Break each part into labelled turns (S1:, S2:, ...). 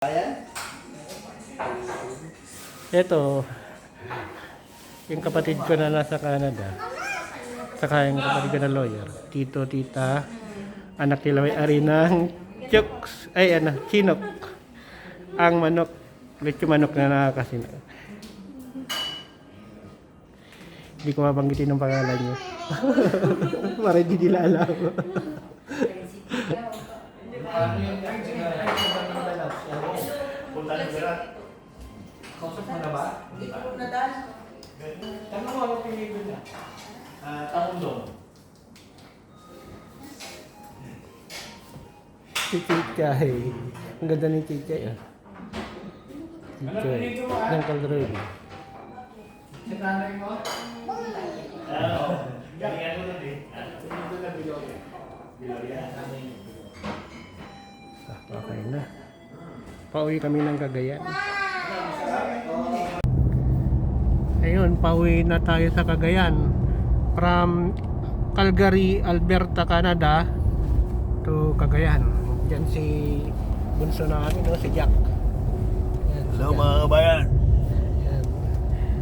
S1: Ayan.
S2: Ito, yung kapatid ko na nasa Canada, saka yung kapatid ko na lawyer, tito, tita, anak nila may ari ng chooks, chinok, ang manok, leche manok na nakakasino. Hindi ko mabanggitin ng pangalan niya. Para hindi nila alam.
S1: Kausap mo na ba?
S3: Hindi ko na dahil.
S1: Tanong mo anong pinili niya? Tamundong.
S2: Si Chichay. Ang ganda ni Chichay. Chichay. Ng Calderon.
S1: Si nanay mo? Oo. Galingan mo nun eh. Pinili na Biloria. Biloria.
S2: Okay na. Pauwi kami ng Cagayan. Ayun, pauwi na tayo sa Cagayan. From Calgary, Alberta, Canada to Cagayan. Diyan si bunso namin, no? Si Jack. Ayan, si
S1: Hello
S2: Jack.
S1: mga kabayan.
S2: Ayan.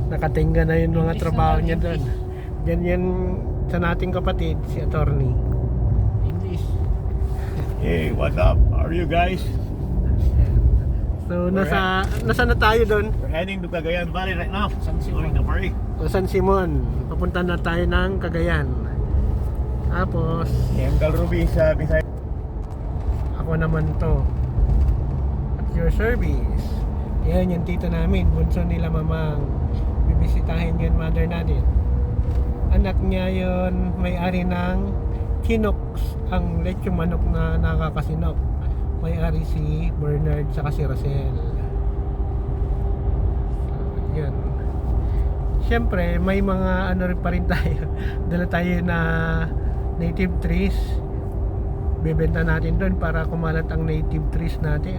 S2: Nakatingga na yung mga trabaho niya doon. Diyan yan sa nating kapatid, si attorney. English.
S1: Hey, what's up? How are you guys?
S2: So, nasa na tayo doon?
S1: We're heading to Cagayan Valley right now. Going to Paris.
S2: O San Simon. Papunta na tayo ng Cagayan. Tapos,
S1: Yung Calrubi sa Bisaya.
S2: ako naman to. At your service. Yan yung tito namin. Bunso nila mamang. Bibisitahin yun mother natin. Anak niya yun may-ari ng Chinoks. Ang lechong manok na nakakasinok. May-ari si Bernard saka si Rosel. So, yun. Siyempre, may mga ano rin pa rin tayo. Dala tayo na native trees. Bebenta natin doon para kumalat ang native trees natin.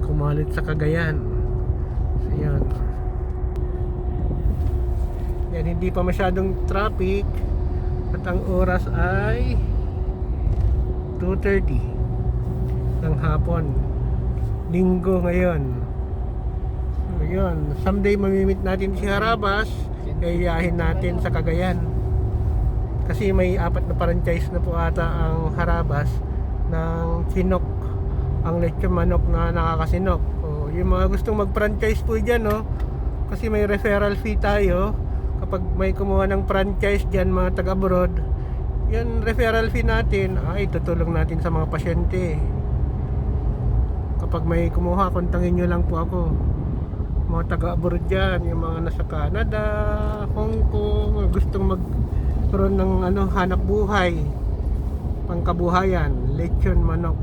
S2: Kumalat sa Cagayan. So, yun. Yan, hindi pa masyadong traffic. At ang oras ay 2:30 ng hapon. Linggo ngayon. So, yun. Someday mamimit natin si Harabas. Yayahin natin sa Cagayan. Kasi may 4 na franchise na po ata ang Harabas ng Chinok. Ang lechon manok na nakakasinok. O, yung mga gustong mag-franchise po dyan, no? Kasi may referral fee tayo. Kapag may kumuha ng franchise dyan, mga taga-abroad, yan referral fee natin ay tutulong natin sa mga pasyente. Kapag may kumuha, kontangin nyo lang po ako. Mga taga-abroad dyan, yung mga nasa Canada, Hong Kong, gustong magkaroon ng hanap buhay, pangkabuhayan, lechon manok,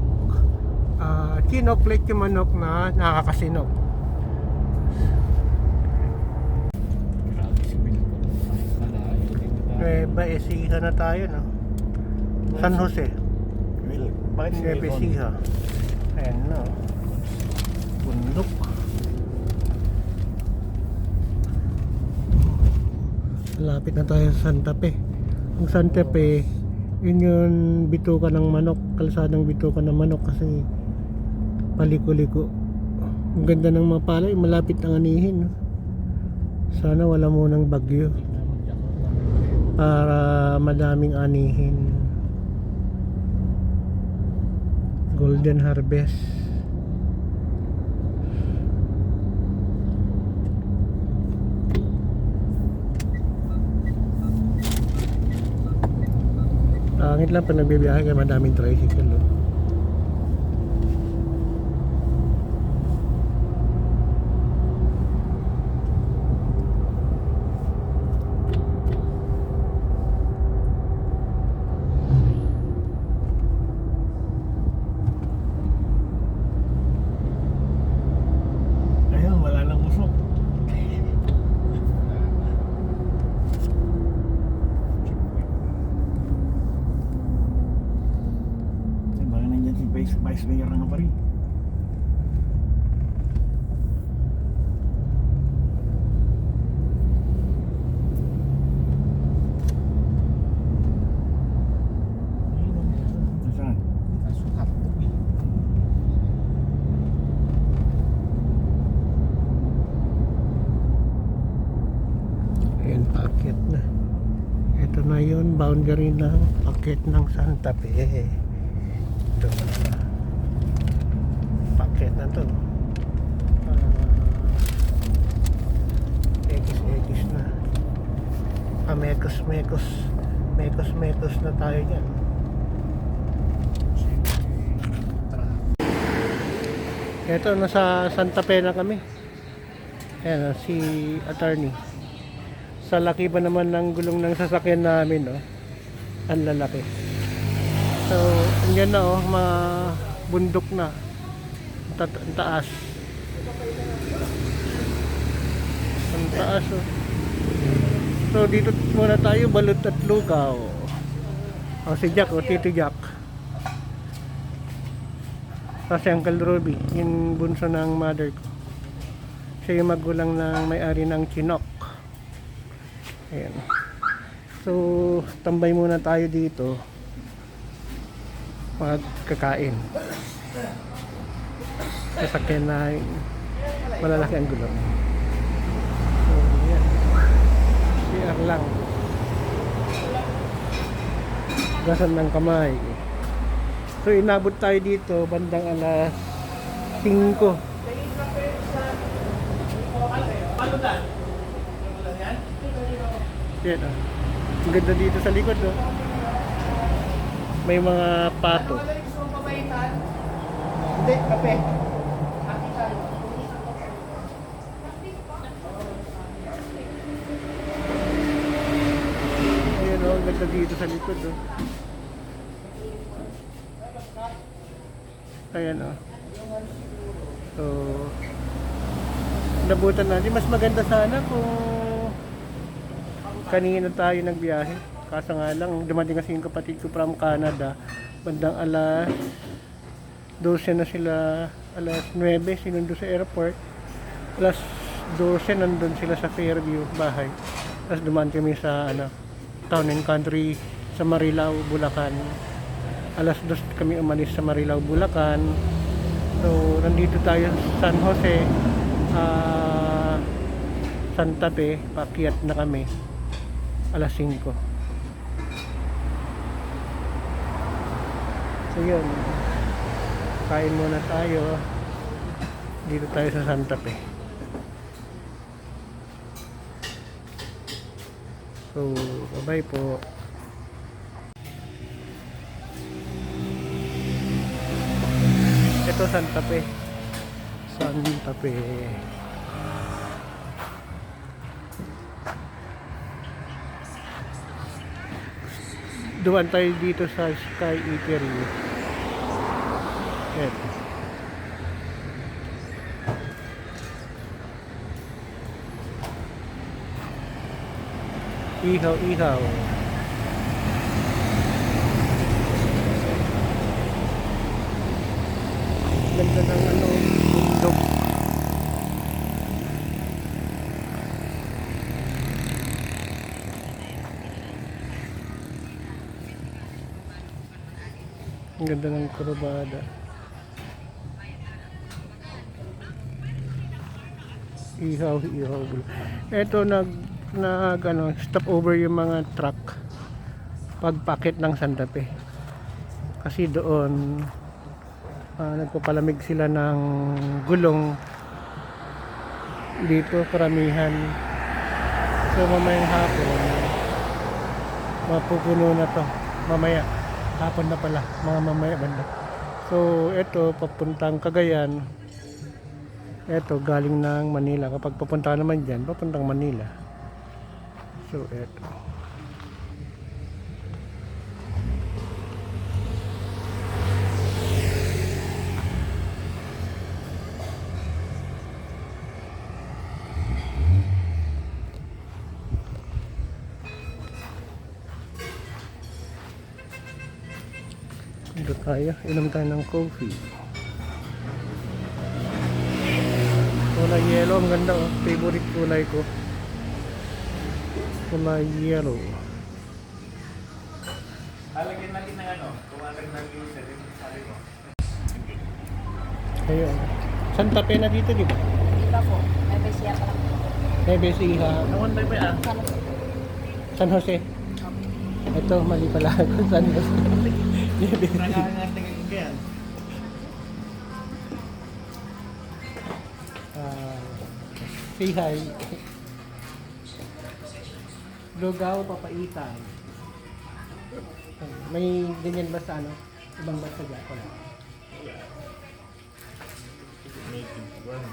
S2: Chinok lechon manok na nakakasinok. Nueva Ecija na tayo, no? San Jose.
S1: Bakit
S2: Nueva Ecija. Ayan, no? Bundok. Lapit na tayo sa Santa Fe. Ang Santa Fe, yun yung bituka ng manok. Kalsadang bituka ng manok kasi paliko-liko. Ang ganda ng mga palay, malapit ang anihin, no? Sana wala munang bagyo para madaming anihin. Golden harvest. Pangit lang pag nagbibiyahe kaya madaming tricycle, no?
S1: Ayun, wala nang usok. Baka nandiyan si Vice Mayor ng Paris. Nasaan?
S2: yung boundary ng packet ng Santa Fe. Ito. Packet na to. X na. Mekos na tayo dyan. Ito, nasa Santa Fe na kami. Ayan, si attorney. Sa laki ba naman ng gulong ng sasakyan namin, no? Ang lalaki. So, andyan na, oh, mga bundok na. Ang taas. Ang taas, oh. So, dito muna tayo, Balot at Lugaw. O, si Jack, o, Tito Jack. Kasi Uncle Ruby, yung bunso ng mother ko. Siya yung magulang ng may-ari ng Chinook. Ayan. So, tambay muna tayo dito. Magkakain. Sasakyan na malalaki ang gulong. So, yan. CR lang. Gasan ng kamay. So, inabot tayo dito bandang alas 5. Yan, ah. Ang ganda dito sa likod, oh. May mga pato. Hindi, kape. Ayan, oh, ang ganda dito sa likod, oh. Ayan, oh. So, nabutan natin. Mas maganda sana kung kanina tayo nagbiyahe. Kaso nga lang, dumating kasi yung kapatid ko from Canada. Bandang alas 12 na sila, alas 9 sinundo sa airport. Alas 12 nandun sila sa Fairview, bahay. Tapos dumaan kami sa Town and Country sa Marilao, Bulacan. Alas 2 kami umalis sa Marilao, Bulacan. So, nandito tayo sa San Jose, Santa Fe, paakyat na kami. Alas 5. So yun, kain muna tayo. Dito tayo sa Santa Fe. So, bye po. Ito Santa Fe. Santa Fe. Dumaan tayo dito sa Sky Eatery. Eto. Ihaw. Ganda ng bundok. Ang ganda ng kurubada. Ihaw. Ito stop over yung mga truck pagpakit ng Santa Fe. Kasi doon nagpapalamig sila ng gulong dito karamihan. So mamayang hapon mapupuno na to. Mamaya hapon na pala, mga mamaya banda. So ito papuntang Cagayan. Ito galing ng Manila. Kapag papunta naman dyan, papuntang Manila. So ito. Dito tayo, inom tayo ng coffee. Kulay yellow, ang ganda, oh. Favorite kulay ko. Kulay yellow.
S1: Halagyan natin ng kumalag ng user, yung sabi ko.
S2: Ayun. Santa Fe na dito, di ba?
S3: Iba po, may besiya pa lang.
S2: May Besiha.
S1: Naman tayo ba yan?
S3: Sana po.
S2: San Jose. Ito, mali pala kung saan ba.
S1: Kailangan natin yan.
S2: Say hi. Lugaw, papaitan. May ganyan ba sa ano? Ibang bansa dyan? Wala.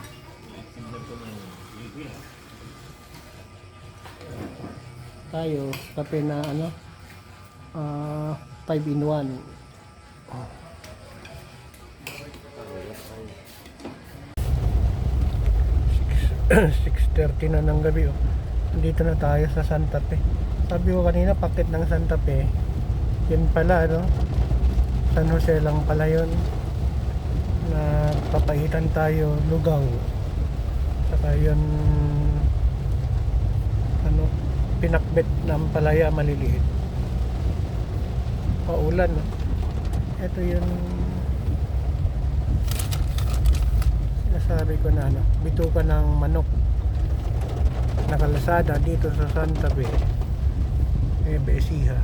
S2: Tayo, kape na ano? 5 in 1. 6:30 na ng gabi. Dito na tayo sa Santa Fe. Sabi ko kanina, pakit ng Santa Fe. Yun pala, no? San Jose lang pala yun. Na papaitan tayo, lugaw. Saka yun, ano, pinakbet ng palaya maliliit. Paulan, no? Ito yun, sinasabi ko na, ano, bituka ng manok na kalsada dito sa Santa Fe, Ecija.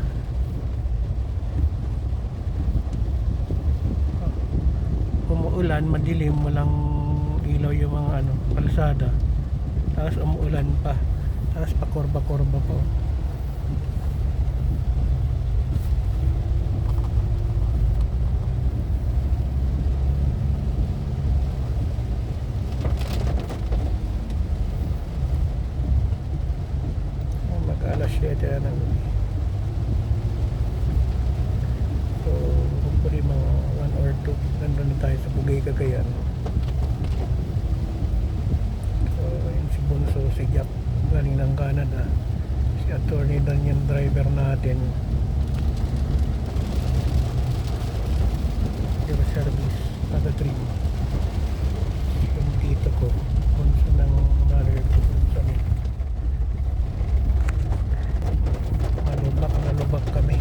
S2: Umuulan, madilim, walang ilaw yung mga ano, kalsada. Tapos umuulan pa. Tapos pakorba-korba pa. Mag-alas 7 na ng gabi. So, hopefully mga 1 or 2 nandun na tayo sa Bugay, Cagayan. So, yun si Bunso, si Jack galing ng Canada, si Attorney Dan yung driver natin, yung service taga trim, yung tito ko Bunso ng mother ko sa amin. Nalubak kami.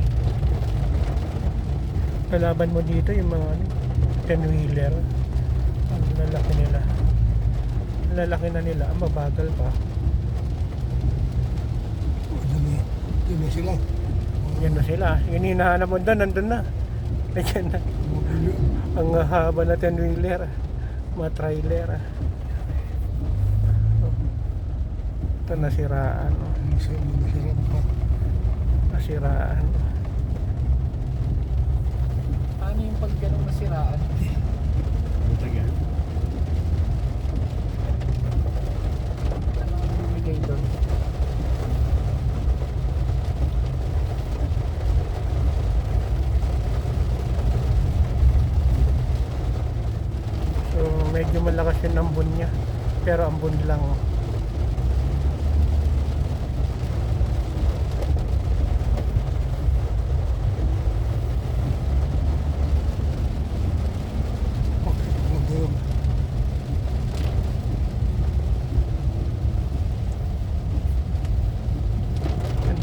S2: Kalaban mo dito yung mga 10-wheeler, ang lalaki nila, lalaki na nila, ang mabagal pa.
S4: Yun na sila.
S2: Yan na sila, yung hinahanap mo doon, nandun na. Ayan na, ang haba na 10-wheeler, mga trailer. Ito nasiraan, nasiraan.
S1: Paano yung pag ganun masiraan? Ano ang bumigay doon?
S2: So medyo malakas yung ambon niya, pero ambon lang.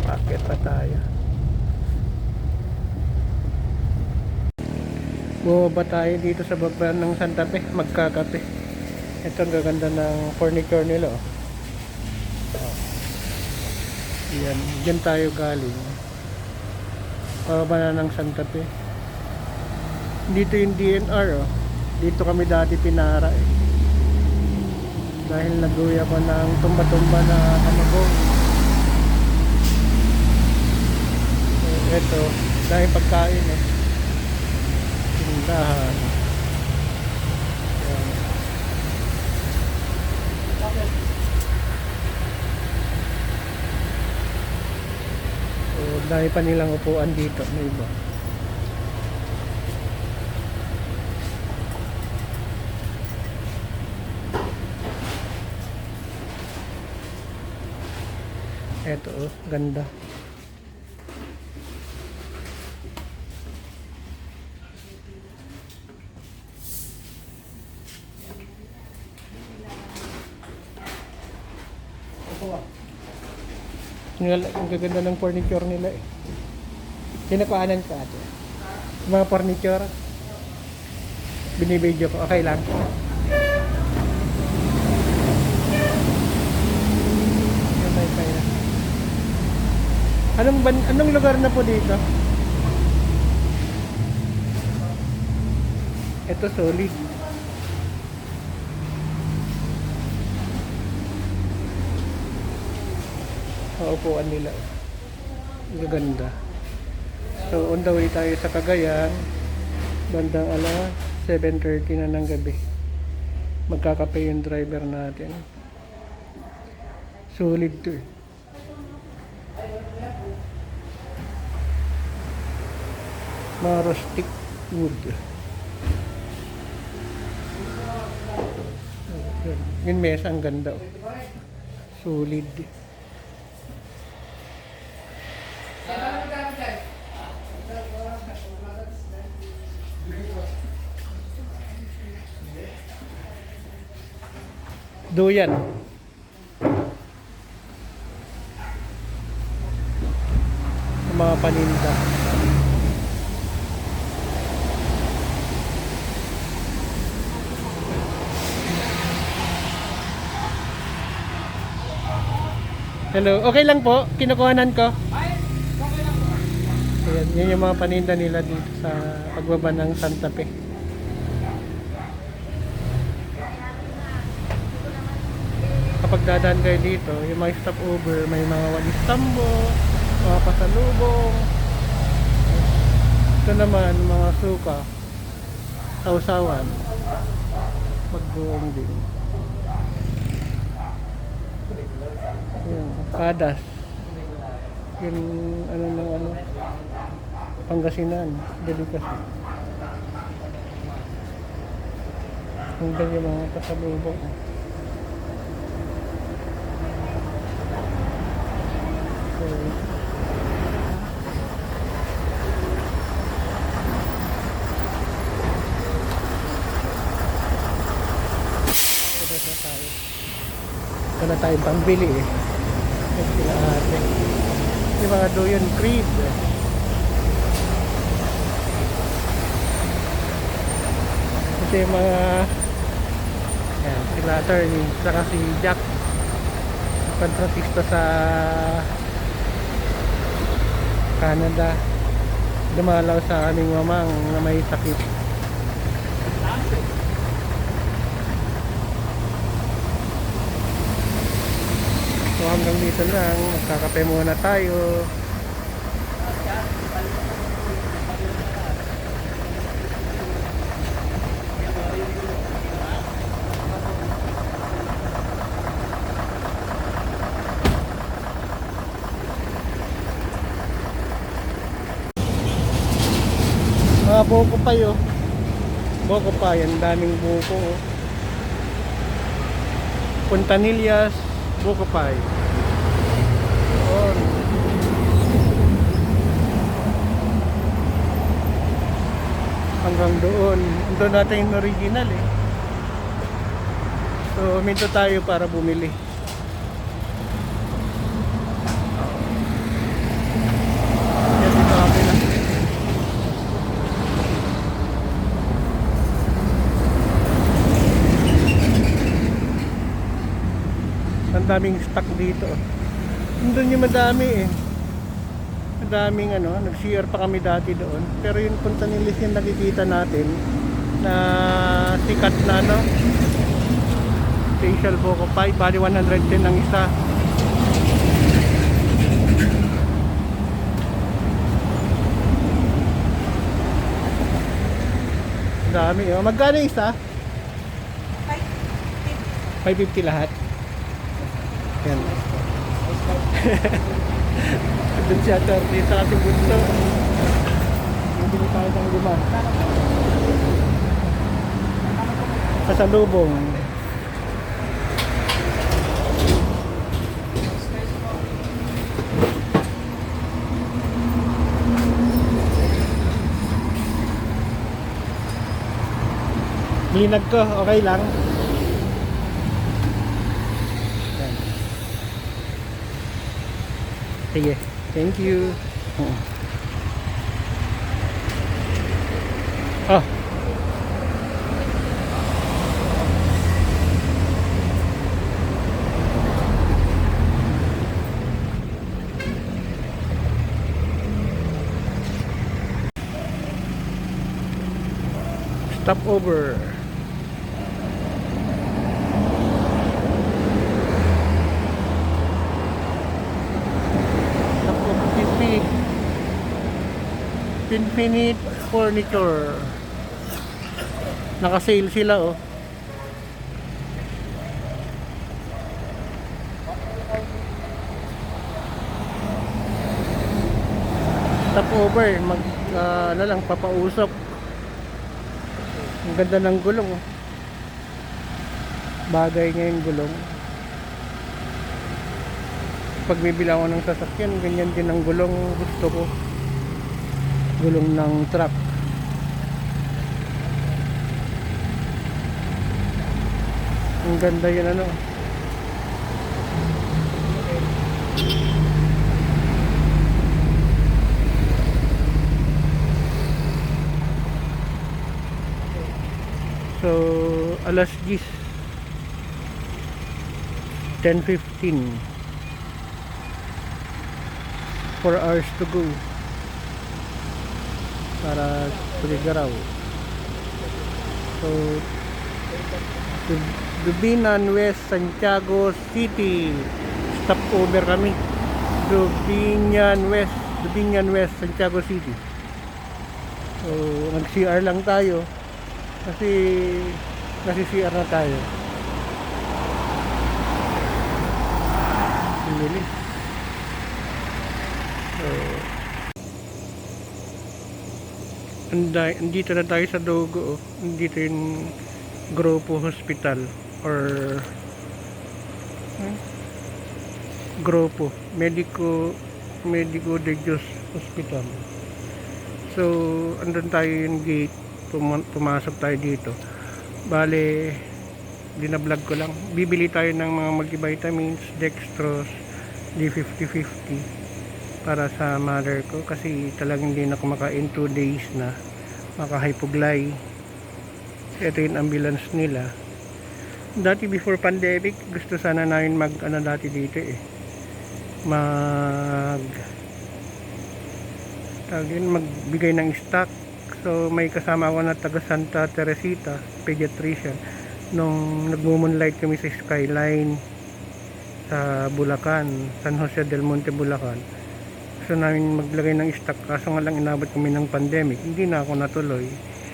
S2: Bakit pa tayo? Bumaba tayo dito sa baba ng Santa Fe, magkakape. Ito ang gaganda ng furniture nila. Oh. Yan, dyan tayo galing. Pababa na ng Santa Fe. Dito yung DNR, oh. Dito kami dati pinara eh. Dahil nag-uwi ako ng tumba-tumba na kamagong. Ito, dahil pagkain eh. Tindahan. Ayan. So, dahil pa nilang upuan dito, may iba. Ito, oh, ganda. Ang gaganda ng furniture nila eh. Kinakaanan ka ate. Mga furniture. Binibidyo ko. Okay lang. Yun tayo kaya. Anong lugar na po dito? Ito solid. Paupuan nila. Gaganda. So on the way tayo sa Cagayan. Bandang 7:30 na ng gabi. Magkakape yung driver natin. Solid to eh. Mga rustic wood. Yung mesa ang ganda. Solid. Duyan. Mga paninda. Hello, okay lang po? Kinukuhanan ko? Ayan, yun yung mga paninda nila dito sa pagbaba ng Santa Fe. Kapag dadaan kayo dito, yung mga stopover, may mga walis tambo, mga pasalubong. Ito naman, mga suka, sausawan, magbuong din. Yan, kadas. Yung Pangasinan, delicacy. Hanggang yung mga pasalubong. So, ito na tayo pambili eh. Ito sila ate. Yung mga doyon creed. Ito yung mga yan, sila attorney. Saka si Jack, kontratista sa Canada. Dumalaw sa aming mamang na may sakit. So hanggang dito lang, magkakape muna tayo. Mga buko pa yun. Buko pa, yan daming buko. Puntanillas, buko pie. Hanggang doon. Doon natin yung original eh. So, minto tayo para bumili. Yan dito kami na. Ang daming stock dito. Doon yung madami eh. Madaming nag-CR pa kami dati doon. Pero yung Puntanillas yung nakikita natin na sikat na facial buko pie, bali 110 ang isa. Dami oh. Magkano isa? 550 lahat. Yan. Doon siya attorney sa ating bunso. Bibili tayo ng 5. Pasalubong. Linag ko, okay lang. Yan. Sige, thank you. Oh. Stopover. Stopover Infinite Furniture. Naka-sale sila oh. Stopover, ano lang, papausok. Ang ganda ng gulong oh. Bagay niya yung gulong. Pag bibili ako ng sasakyan, ganyan din ang gulong gusto ko. Gulong ng truck. Ang ganda yun ano. So, alas 10:15. 4 hours to go para Surigao. So, Dubinan West, Santiago City. Stopover kami. Dubinan West, Santiago City. So, nag-CR lang tayo kasi nasi-CR na tayo. Bilis. So, andito na tayo sa Dogo. Andito yung Grupo Hospital or Grupo Medico de Dios Hospital. So, andun tayo yung gate. Pumasok tayo dito. Bale, dinablog ko lang. Bibili tayo ng mga multivitamins, dextrose, D50-50 para sa mother ko kasi talagang hindi na kumakain 2 days na, maka-hypogly. Ito yung ambulance nila. Dati before pandemic gusto sana namin dati dito magbigay ng stock. So may kasama ako na taga Santa Teresita, pediatrician, nung nagmo-moonlight kami sa Skyline sa Bulacan, San Jose del Monte, Bulacan. Gusto namin maglagay ng stock, kaso nga lang inabot kami ng pandemic, hindi na ako natuloy.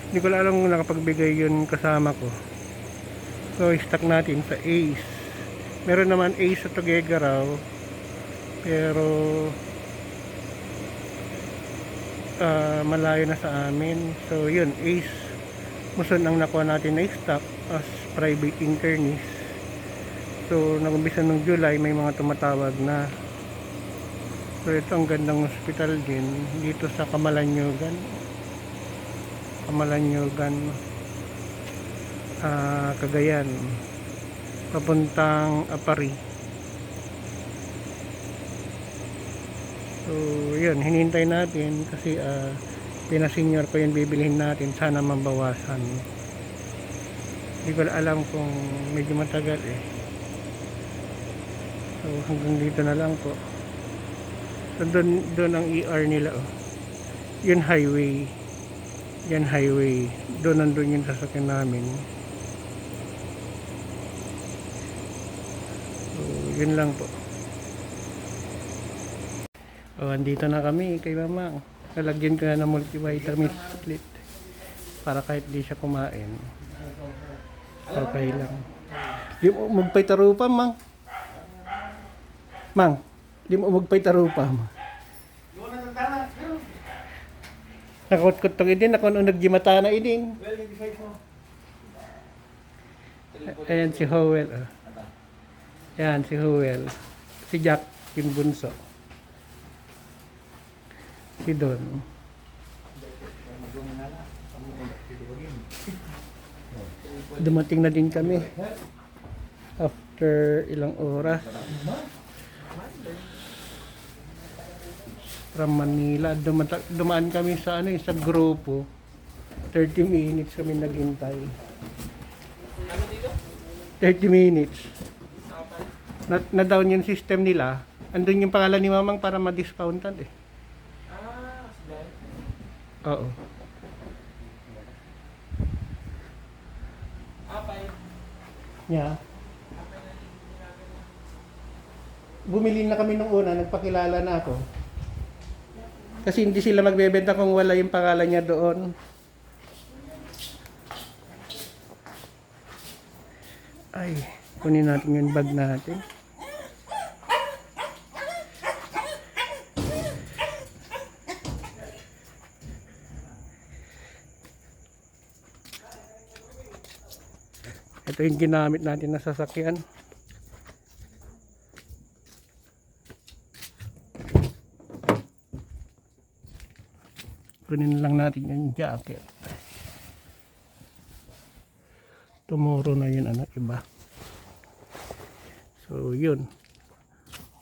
S2: Hindi ko alam kung nakapagbigay yun kasama ko. So stock natin sa Ace. Meron naman Ace sa Tuguegarao, pero malayo na sa amin. So yun, Ace Muson ang nakuha natin na stock as private internist. So nag-umpisa ng July, may mga tumatawag na. So ito ang gandang hospital din dito sa Camalanyugan, Cagayan, papuntang Apari. So yun, hinihintay natin kasi pinasenyor ko yung bibilihin natin, sana mabawasan. Hindi ko alam kung medyo matagal So hanggang dito na lang po. So doon ang ER nila Yan highway. Doon nandun yung sasakyan namin. So yun lang po. Andito na kami kay Mama. Lalagyan ko na ng multivitamin split para kahit di siya kumain, okay lang. Di mo magpaitarupa, Mang. Di mo magpaitarupa, Mang. Nakot-kot tong idin, ako nung nagjimata na idin. Ayan si Howell. Ayan si Howell. Si Jack, yung bunso. Si Don. Dumating na din kami after ilang oras from Manila. Dumaan kami sa sa grupo. 30 minutes kami naghintay. 30 minutes. Na-down yung system nila. Andun yung pangalan ni Mamang para ma-discountan Oo. niya. Bumili na kami nung una, nagpakilala na ako. Kasi hindi sila magbebenta kung wala yung pangalan niya doon. Ay, kunin natin yung bag natin. Ito yung ginamit natin na sasakyan. Kunin lang natin yung jacket. Tomorrow na yun, iba. So, yun.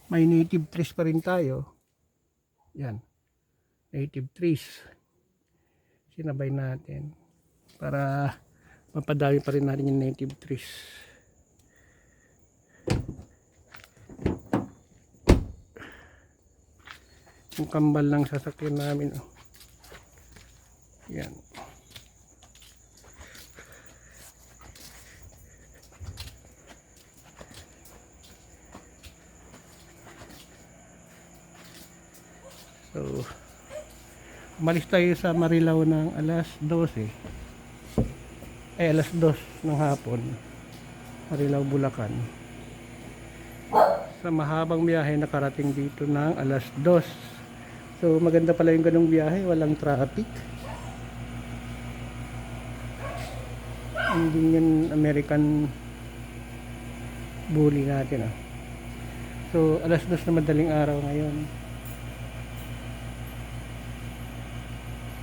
S2: May native trees pa rin tayo. Yan. Native trees. Sinabay natin. Para mapadami pa rin natin yung native trees. Yung kambal lang sasakyan namin. Yan. So, umalis tayo sa Marilao ng alas 12. Alas 2 ng hapon. Marilao, Bulacan. Sa mahabang biyahe nakarating dito ng alas 2. So, maganda pala yung ganung biyahe, walang traffic. Hindi yan American bully natin. So, alas 2 na madaling araw ngayon.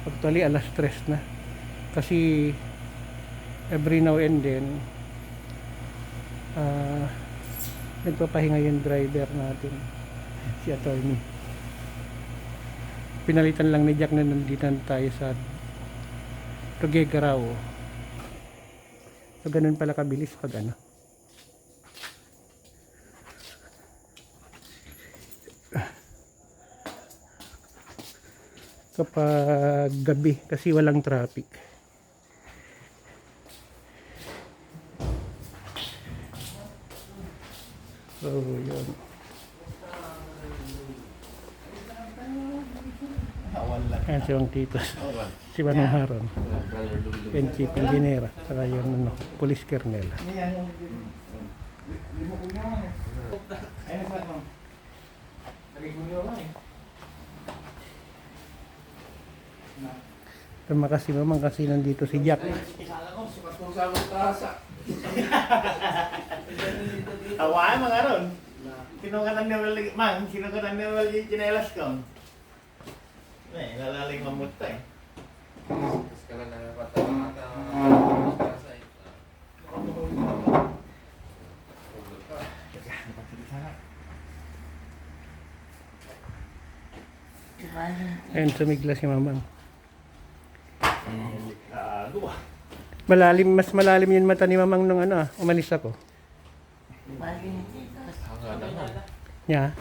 S2: Actually, alas 3 na. Kasi, every now and then, nagpapahinga yung driver natin, si attorney. Pinalitan lang ni Jack na nandito tayo sa Tuguegarao. So, ganun pala kabilis pag kapag gabi kasi walang traffic. So, yun. Ayan si Wang Titos. Si Manong Haron. Yung chief engineer. Saka yung police kernel. Tama kasi naman kasi nandito si Jack.
S1: Awaan mga ron. Sinugatan niya wala mang, sinugatan niya wala yung chinelas ko. Eh, lalaling mamuta eh.
S2: Ayun, sumigla si Mamang. Malalim, mas malalim yung mata ni Mamang nung umalis ako. Nya?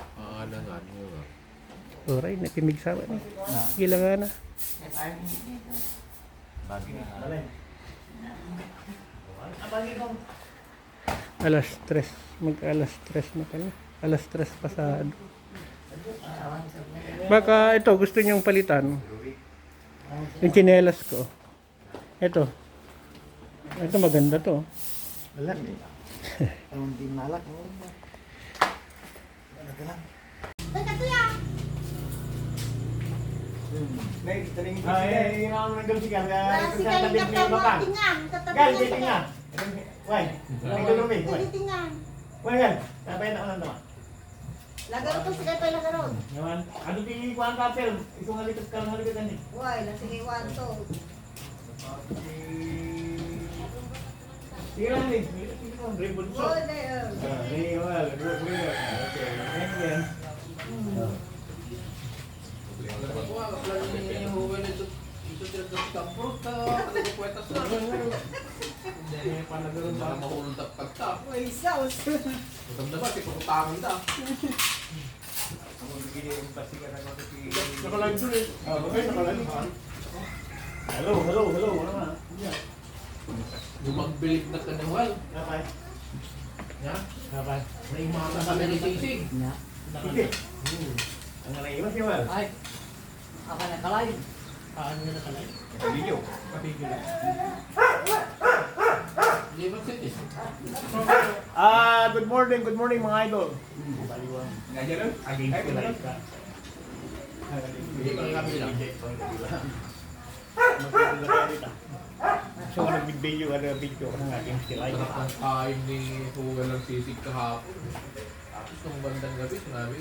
S2: Oray, napimigsawa na. Gila nga na. Alas 3. Mag-alas 3 na pala. Alas 3 pasado. Baka ito, gusto niyong palitan. Yung tsinelas ko. Ito. Ito maganda to.
S1: Malak eh. Ang hindi malak. Malak lang. Ay, yung mga nagkamsikan.
S5: Kasi kayo nagkamutingan.
S1: Gal, titingan. Why? Nagkalumi.
S5: Titingan.
S1: Why gal? Tapay na ako lang naman.
S5: Lagaro ko si kayo lagaro.
S1: Naman, ano tingin ko ang kapel? Ikaw nga likas ka lang halikan eh.
S5: Why, sige 1, 2.
S1: Sige lang eh. Sige lang, dribble shot.
S5: Good there.
S1: Hey, well, dribble. Okay, thank you.
S5: Uy, sauce.
S1: Nakalag doon eh. Okay, nakalag. Hello. Ano nga?
S6: Lumagbilig na kanawal.
S1: Okay.
S6: Ya?
S1: Apa?
S6: Naimama kami ni Sisig.
S1: Sige. Ang naiwas niya wala.
S3: Ay, ako na kalay.
S6: Paano na nakalay?
S1: Video.
S6: Kapigil. Liver City.
S1: Good morning mga idol.
S6: Ngayon rin?
S1: Again,
S6: Ay,
S1: live ka.
S6: Hindi ko lang kami lang.
S1: Magpapila ka dito. So, nag-video ka na video ng ating stilay.
S6: Sarap ng kain ni Huwel ng Sisig kahapon. Tapos nung bandang gabi, sinabi,